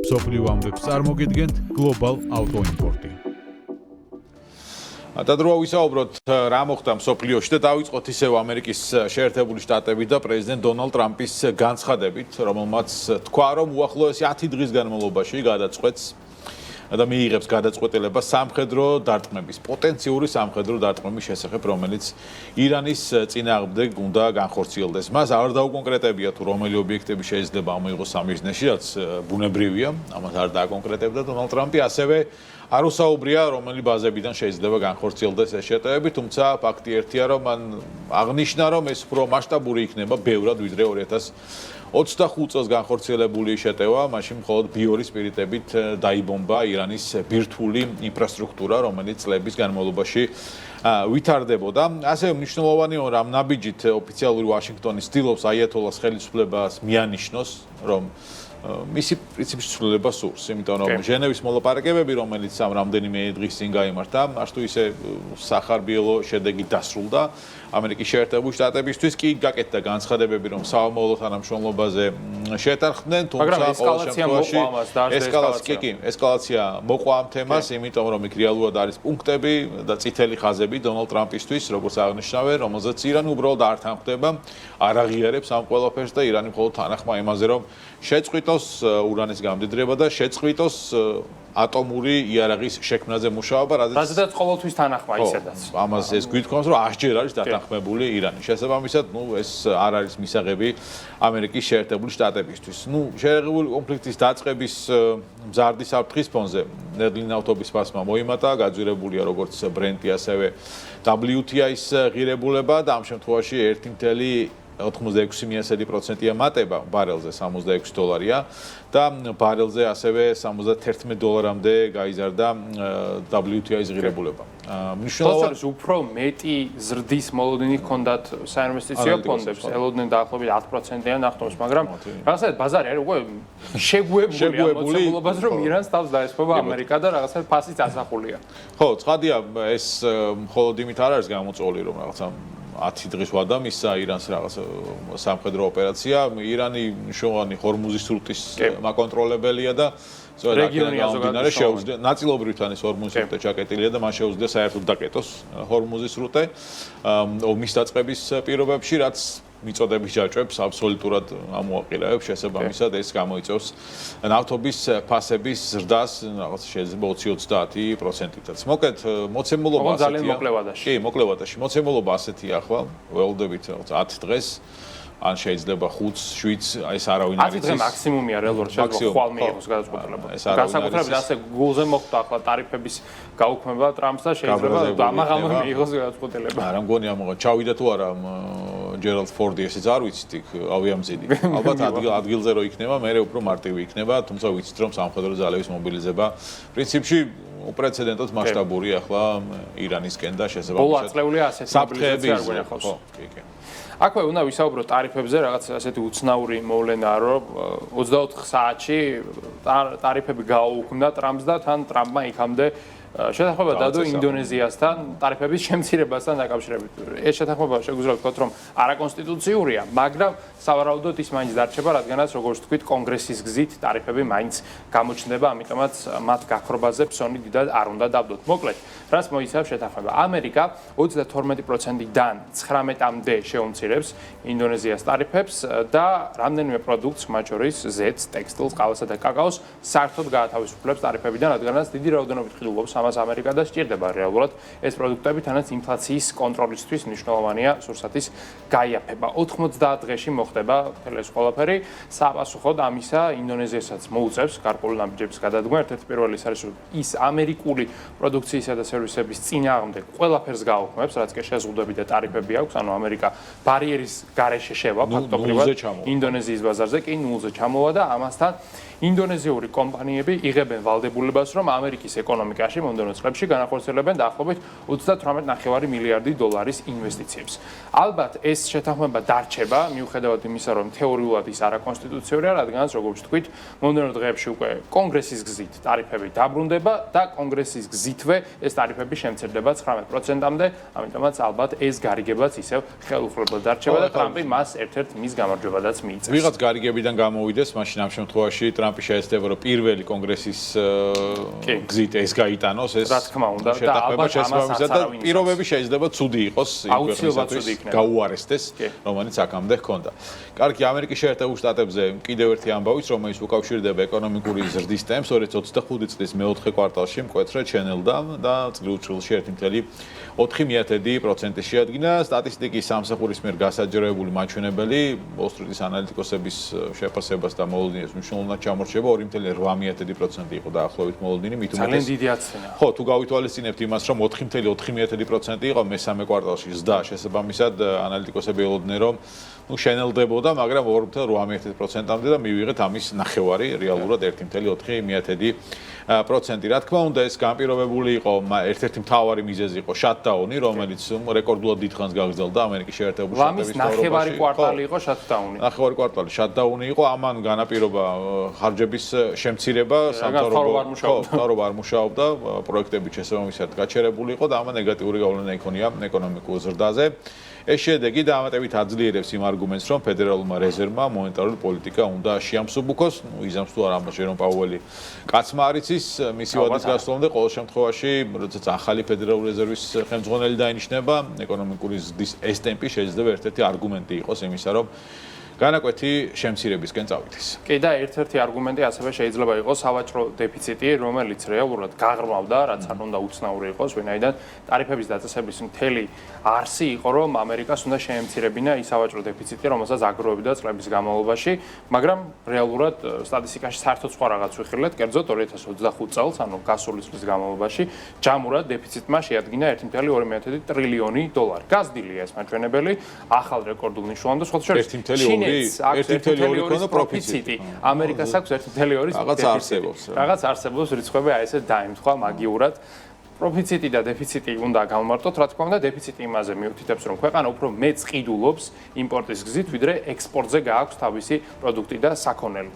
მსოფლიო ამბებს წარმოგიდგენთ Global Auto Import-ი. Დადროა ვისაუბროთ რა მოხდა მსოფლიოში და დავიწყოთ ისევ ამერიკის შეერთებული შტატებით და პრეზიდენტ დონალდ ტრამპის განცხადებით, რომელმაც თქვა, რომ უახლოესი 10 დღის განმავლობაში გადაწყვეტს და მიიღებს გადაწყვეტილებას სამხედრო დარტყმების, პოტენციური სამხედრო დარტყმების შესახებ, რომელიც ირანის წინააღმდეგ უნდა განხორციელდეს. მას არ დაუკონკრეტებია თუ რომელი ობიექტები შეიძლება ამოიღოს სამიზნეში, რაც ბუნებრივია, ამას არ დააკონკრეტებდა დონალდ ტრამპი, ასევე არ უსაუბრია, რომელი ბაზებიდან შეიძლება განხორციელდეს ეს შეტევები, თუმცა ფაქტი ერთია, რომ მან აღნიშნა, რომ ეს უფრო მასშტაბური იქნება, ბევრად ვიდრე 2025 წელს განხორციელებული შეტევა, მაშინ მხოლოდ ბიორის სპირიტებით დაიბომბა ირანის ბირთვული ინფრასტრუქტურა, რომელიც წლების განმავლობაში ვითარდებოდა. ასევე მნიშვნელოვანია, რომ ნაბიჯით ოფიციალური ვაშინგტონი ცდილობს აიათოლას ხელისუფლებას მიანიშნოს, რომ მისი პრინციპში ცვლილება სურს, იმიტომ რომ ჟენევის მოლაპარაკებები, რომელიც ამ რამდენიმე დღის წინ გაიმართა, მას თუ ისე სახარბიელო შედეგი დასრულდა ამერიკის შეერთებული შტატებისთვის, კი გაკეთდა განცხადებები, რომ საომოლო თანამშრომლობაზე შეთანხმდნენ, თუმცა ყოველ შემთხვევაში ესკალაცია მოყვა ამ თემას, იმიტომ რომ იქ რეალურად არის პუნქტები და წითელი ხაზები დონალდ ტრამპისთვის, როგორც აღნიშნავენ, რომელზეც ირანი უბრალოდ არ თანხმდება, არ აღიარებს ამ ყველაფერს და ირანი მხოლოდ თანახმა იმაზე, რომ შეწყვიტოს ურანის გამდიდრება და შეწყვიტოს ატომური იარაღის შექმნაზე მუშაობა, რადგან ყოველთვის თანახმა ისედაც. ამას ეს გვითქვამს, რომ 10-ჯერ არის დათანხმებული ირანი. შესაბამისად, ეს არ არის მისაღები ამერიკის შეერთებული შტატებისთვის. შეერაღებული კონფლიქტის დაწყების მზარდი საფრთხის ფონზე ნედლი ნავთობის ფასმა მოიმატა, გაძვირებულია როგორც ბრენტი, ასევე WTI-ის ღირებულება და ამ შემთხვევაში 1.86%-ია მატება ბარელზე $66 და ბარელზე ასევე $71-მდე გაიზარდა WTI-ის ღირებულება. მნიშვნელოვანია უფრო მეტი ზრდის მოლოდინი ჰქონდათ საინვესტიციო ფონდებს, ელოდნენ დაახლოებით 10%-იან ნახტომს, მაგრამ რაღაცა ბაზარი არის უკვე შეგუებული ამოცემულობას, რომ ირანს თავს დაესწრება ამერიკა და რაღაცა ფასიც ასახულია. ხო, ცხადია, ეს მხოლოდ იმით არ არის გამოწვეული, რომ რაღაცა 10 დღის ვადა მისცა ირანს რაღაც სამხედრო ოპერაცია. ირანი მნიშვნელოვანი ჰორმუზის სრუტის მაკონტროლებელია და რეგიონი შეუძლია ნაწილობრივ თან ეს ჰორმუზის სრუტე ჩაკეტილია და მან შეუძლია საერთოდ დაკეტოს ჰორმუზის სრუტე ომის დაწყების პირობებში, რაც მიწოდების ჯაჭვებს აბსოლუტურად ამოაყილავებს. შესაბამისად ეს გამოიწვევს ნავთობის ფასების ზრდას რაღაც შეიძლება 20-30%-ით. მოკლედ მოცემულობა ასეთია. კი, მოკლევადაში. მოცემულობა ასეთია ახლა. ველოდებით 10 დღეს ან შეიძლება 5-7 ეს არავინ არ იცის. 10 დღე მაქსიმუმია რეალურად შეიძლება ხვალ მიიღოს გადაწყვეტილება. განსაკუთრებით ასე გულზე მოხდა ახლა ტარიფების გაუქმება ტრამპს და შეიძლება ამაღამ მიიღოს გადაწყვეტილება. არა მგონი ამაღა ჩავიდა თუ არა ჯერალდ ფორდი ესეც არ ვიცით იქ ავიამზიდი. ალბათ ადგილზე რო იქნება, მე უფრო მარტივი იქნება, თუმცა ვიცით რომ სამხედრო ძალების მობილიზება პრინციპში უპრეცედენტოდ მასშტაბური ახლა ირანისკენ და შესაძლოა ბოლო აწლეულია ასეთი მობილიზაცია არ გვენახავს. კი. აქვე უნდა ვისაუბროთ ტარიფებზე, რაღაც ასეთი უცნაური მოვლენაა, რომ 24 საათში ტარიფები გააუქმდა ტრამპს და თან ტრამპმა იქამდე შეთანხმება დადო ინდონეზიასთან ტარიფების შემცირებასთან დაკავშირებით. ეს შეთანხმება შეგვიძლია ვთქვათ, რომ არაკონსტიტუციურია, მაგრამ სავარაუდოდ ის მაინც დარჩება, რადგანაც როგორც თქვით, კონგრესის გზით ტარიფები მაინც გამოჩნდება, ამიტომაც მათ გაქრობაზე ფსონი დიდად არ უნდა დავდოთ. მოკლედ, რაც მოიცავს შეთანხმება. ამერიკა 32%-დან 19%-მდე შეუმცირებს ინდონეზიას ტარიფებს და რამდენიმე პროდუქტს, მათ შორის ზეთს, ტექსტილს, ყავასა და კაკაოს საერთოდ გაათავისუფლებს ტარიფებიდან, რადგანაც დიდი რაოდენობით ყიდულობს ამას ამერიკა და სჭირდება რეალურად ეს პროდუქტები თანაც ინფლაციის კონტროლისთვის მნიშვნელოვანია სურსათის გაიაფება. 90 დღეში მოხდება ეს ყველაფერი. საპასუხოდ ამისა ინდონეზიასაც მოუწევს გარკვეული ნაბიჯების გადადგმა. ერთ-ერთი პირველი არის რომ ის ამერიკული პროდუქციისა და სერვისების წინააღმდეგ ყველაფერს გააუქმებს, რაც კი შეზღუდვები და ტარიფები აქვს. ანუ ამერიკა ბარიერის გარეშე შევა ფაქტობრივად ინდონეზიის ბაზარზე კი ნულზე ჩამოვა და ამასთან ინდონეზიური კომპანიები იღებენ ვალდებულებას, რომ ამერიკის ეკონომიკაში მომდევნო წლებში განახორციელებენ დაახლოებით 38.9 მილიარდი დოლარის ინვესტიციებს. ალბათ ეს შეთანხმება დარჩება, მიუხედავად იმისა, რომ თეორიულად ის არაკონსტიტუციურია, რადგანაც როგორც ვთქვით, მომდევნო დღეებში უკვე კონგრესის გზით ტარიფები დაბრუნდება და კონგრესის გზითვე ეს ტარიფები შემცირდება 19%-მდე, ამიტომაც ალბათ ეს გარიგებაც ისევ ხელუხლებლად დარჩება და ტრამპი მას ერთ-ერთ მის გამარჯვებადაც მიიწევს. ვიღაც გარიგებიდან გამოვიდეს, მაშინ ამ შემთხვევაში ტრამპი შეეცდება რომ პირველი კონგრესის გზით ეს გაიტანოს ეს რა თქმა უნდა და ალბათ შესაბამისად და პირობები შეიძლება ცუდი იყოს აუცილებლად გაუარესდეს რომელიც აქამდე ჰქონდა. კარგი, ამერიკის შეერთებულ შტატებზე კიდევ ერთი ამბავიც რომელიც უკავშირდება ეკონომიკური ზრდის ტემპს 2025 წლის მეოთხე კვარტალში მკვეთრად შენელდა და წლიწილში 1.4% შეადგინა სტატისტიკის სამსახურის მიერ გასაჯეროებული მაჩვენებელი Wall Street-ის ანალიტიკოსების შეფასებას და მოლოდინის მნიშვნელოვნად ჩამორჩება 2.8% იყო დაახლოებით მოლოდინი მით უმეტეს ძალიან დიდი აცენა. ხო, თუ გავითვალისწინებთ იმას, რომ 4.4% იყო მესამე კვარტალში ზრდა, შესაბამისად ანალიტიკოსები ელოდნენ, რომ შენელდებოდა, მაგრამ 2.8%-მდე და მივიღეთ ამის ნახევარი, რეალურად 1.4%. რა თქმა უნდა, ეს განპირობებული იყო, ერთ-ერთი მთავარი მიზეზი იყო შატდაუნი, რომელიც რეკორდულად დიდხანს გაგრძელდა ამერიკის შეერთებულ შტატებში. ნახევარი კვარტალი იყო შატდაუნი. ნახევარი კვარტალი შატდაუნი იყო, ამან განაპირობა ხარჯების შემცირება, სამთავრობო არ მუშაობდა, პროექტები შესაბამისად გაჩერებული იყო და ამან ნეგატიური გავლენა იქონია ეკონომიკურ ზრდაზე. ეს შედეგი დამატებით აძლიერებს იმ არგუმენტს, რომ ფედერალურმა რეზერვმა მონეტარული პოლიტიკა უნდა შეამსუბუქოს, იზამს თუ არა ამას ჯერომ პაუელი კაცმა არ იცის, მისი ვადის გასვლამდე ყოველ შემთხვევაში, როდესაც ახალი ფედერალური რეზერვის ხელმძღვანელი დაინიშნება, ეკონომიკური ზრდის ეს ტემპი შეიძლება ერთ-ერთი არგუმენტი იყოს იმისა, რომ განაკვეთი შემცირებისკენ წავიდეს. კი და ერთ-ერთი არგუმენტი ასევე შეიძლება იყოს სავაჭრო დეფიციტი, რომელიც რეალურად გაღრმავდა, რაც არ უნდა უცნაური იყოს, ვინაიდან ტარიფების დაწესების მთელი არსი იყო, რომ ამერიკას უნდა შეემცირებინა ის სავაჭრო დეფიციტი, რომელსაც აგროვებდა წლების განმავლობაში, მაგრამ რეალურად სტატისტიკაში საერთოდ სხვა რაღაც ვიხილეთ, კერძოდ 2025 წელს, ანუ გასული წლის განმავლობაში, ჯამურად დეფიციტმა შეადგინა 1.2 ტრილიონი დოლარი. გაზრდილია ეს მაჩვენებელი, ახალ რეკორდულ ნიშნულამდე სხვა შორის 1.2 ქონდა პროფიციტი. ამერიკას აქვს 1.2 რაღაც არსებობს რიცხვები აი ესე დაემთხვა მაგიურად. პროფიციტი და დეფიციტი უნდა გავმარტოთ, რა თქმა უნდა, დეფიციტი იმაზე მიუთითებს, რომ ქვეყანა უფრო მეც ყიდულობს იმპორტის გზით, ვიდრე ექსპორტზე გააქვს თავისი პროდუქტი და საქონელი.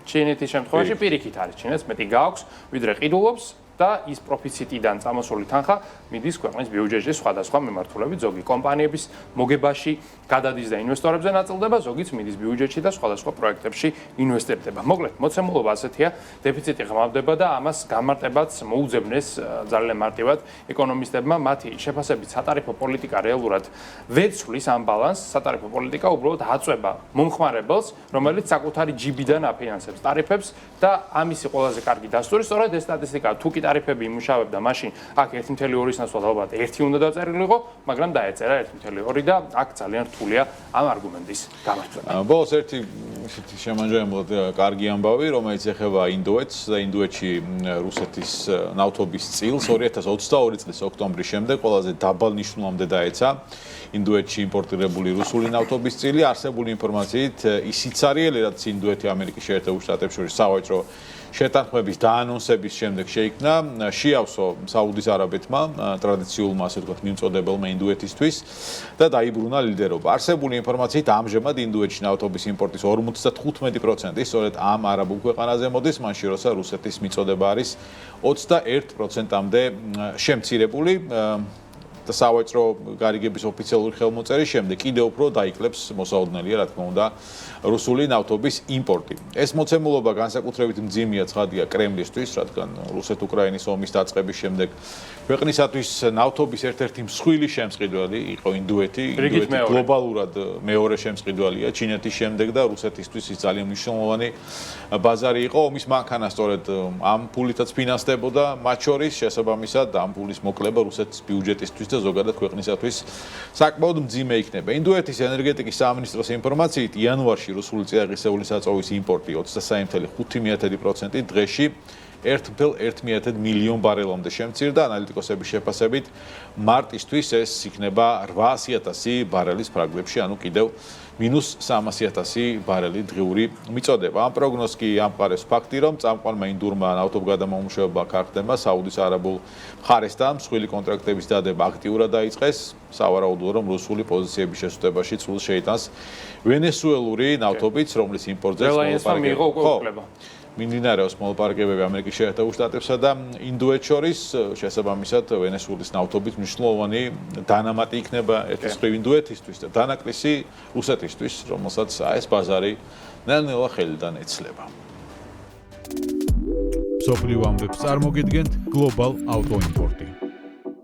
ჩინეთის შემთხვევაში პირიქით არის, ჩინეთს მეტი გააქვს, ვიდრე ყიდულობს და ის პროფიციტიდან წამოსული თანხა მიდის ქვეყნის ბიუჯეტში სხვადასხვა მიმართულებით, ზოგი კომპანიების მოგებაში გადადის და ინვესტორებზე ნაწილდება, ზოგიც მიდის ბიუჯეტში და სხვადასხვა პროექტებში ინვესტირდება. მოკლედ, მოცემულობა ასეთია, დეფიციტი ღრმავდება და ამას გამარტებაც მოუძებნეს ძალიან მარტივად ეკონომისტებმა, მათი შეფასებით სატარიფო პოლიტიკა რეალურად ვერ ცვლის ამ ბალანსს, სატარიფო პოლიტიკა უბრალოდ აწვება მომხმარებელს, რომელიც საკუთარი ჯიბიდან აფინანსებს ტარიფებს და ამისი ყველაზე კარგი დასტური სწორედ ეს სტატისტიკაა. თუ კი ტარიფები იმუშავებდა, მაშინ აქ 1.2-ის ნაცვლად ალბათ 1 უნდა დაწერილიყო, მაგრამ დაეწერა 1.2 და აქ ძალიან რთულია ამ არგუმენტის გამართება. ბოლოს ერთი ისეთი შემაჯამებლად კარგი ამბავი, რომელიც ეხება ინდოეთს და ინდოეთში რუსეთის ნავთობის წილს 2022 წლის ოქტომბრის შემდეგ ყველაზე დაბალ ნიშნულამდე დაეცა ინდოეთში იმპორტირებული რუსული ნავთობის წილი. არსებული ინფორმაციით ისიც არის, რაც ინდოეთი ამერიკის შეერთებულ შტატებს შორის სავაჭრო შეთანხმების დაანონსების შემდეგ შეიქმნა შეავსო საუდის არაბეთმა ტრადიციულმა ასე ვთქვათ მიმწოდებელმა ინდოეთისთვის და დაიბრუნა ლიდერობა. არსებული ინფორმაციით ამჟამად ინდოეთში ნავთობის იმპორტის 55% სწორედ ამ არაბულ ქვეყანაზე მოდის, მაშინ როცა რუსეთის მიწოდება არის 21%-მდე შემცირებული. და სავაჭრო გარიგების ოფიციალური ხელმოწერის შემდეგ კიდევ უფრო დაიკლებს მოსაოდნელია, რა თქმა უნდა, რუსული ნავთობის იმპორტი. ეს მოცემულობა განსაკუთრებით მძიმეა ცხადია კრემლისთვის, რადგან რუსეთ-უკრაინის ომის დაწყების შემდეგ ქვეყნისათვის ნავთობის ერთ-ერთი მსხვილი შემწყიდველი იყო ინდოეთი. ინდოეთი გლობალურად მეორე შემწყიდველია ჩინეთის შემდეგ და რუსეთისთვის ის ძალიან მნიშვნელოვანი ბაზარი იყო. ომის მანქანა სწორედ ამ ფულითაც ფინანსდებოდა, მათ შორის შესაბამისად ამ ფულის მოკლება რუსეთის ბიუჯეტისთვის და ზოგადად ქვეყნისათვის საკმაოდ მძიმე იქნება. ინდოეთის ენერგეტიკის სამინისტროს ინფორმაციით იანვარში რუსული წიაღისეული საწვავის იმპორტი 23.5% დღეში 1.1 მილიონ ბარელამდე შემცირდა. ანალიტიკოსების შეფასებით მარტისთვის ეს იქნება 800,000 ბარელის ფრაგმენტში, ანუ კიდევ -300,000 ბარელი დღიური მიწოდება. ამ პროგნოზს კი ამყარებს ფაქტი, რომ წამყვანმა ინდურმა ნავთობგადამამუშავება ქარხნებმა საუდის არაბულ მხარესთან მსხვილი კონტრაქტების დადება აქტიურად დაიწყეს. სავარაუდოა, რომ რუსული პოზიციების შესუსტებაში წვლილს შეიტანს ვენესუელური ნავთობიც, რომლის იმპორტზე მიმდინარეობს მოლაპარაკებები ამერიკის შეერთებულ შტატებსა და ინდოეთს შორის. შესაბამისად, ვენესუელის ნავთობის მნიშვნელოვანი დანამატი იქნება ერთის მხრივ ინდოეთისთვის და დანაკლისი რუსეთისთვის, რომელსაც ეს ბაზარი ნელ-ნელა ხელიდან ეცლება. სოფლიო ამბებს წარმოგიდგენთ Global Auto Import-ი.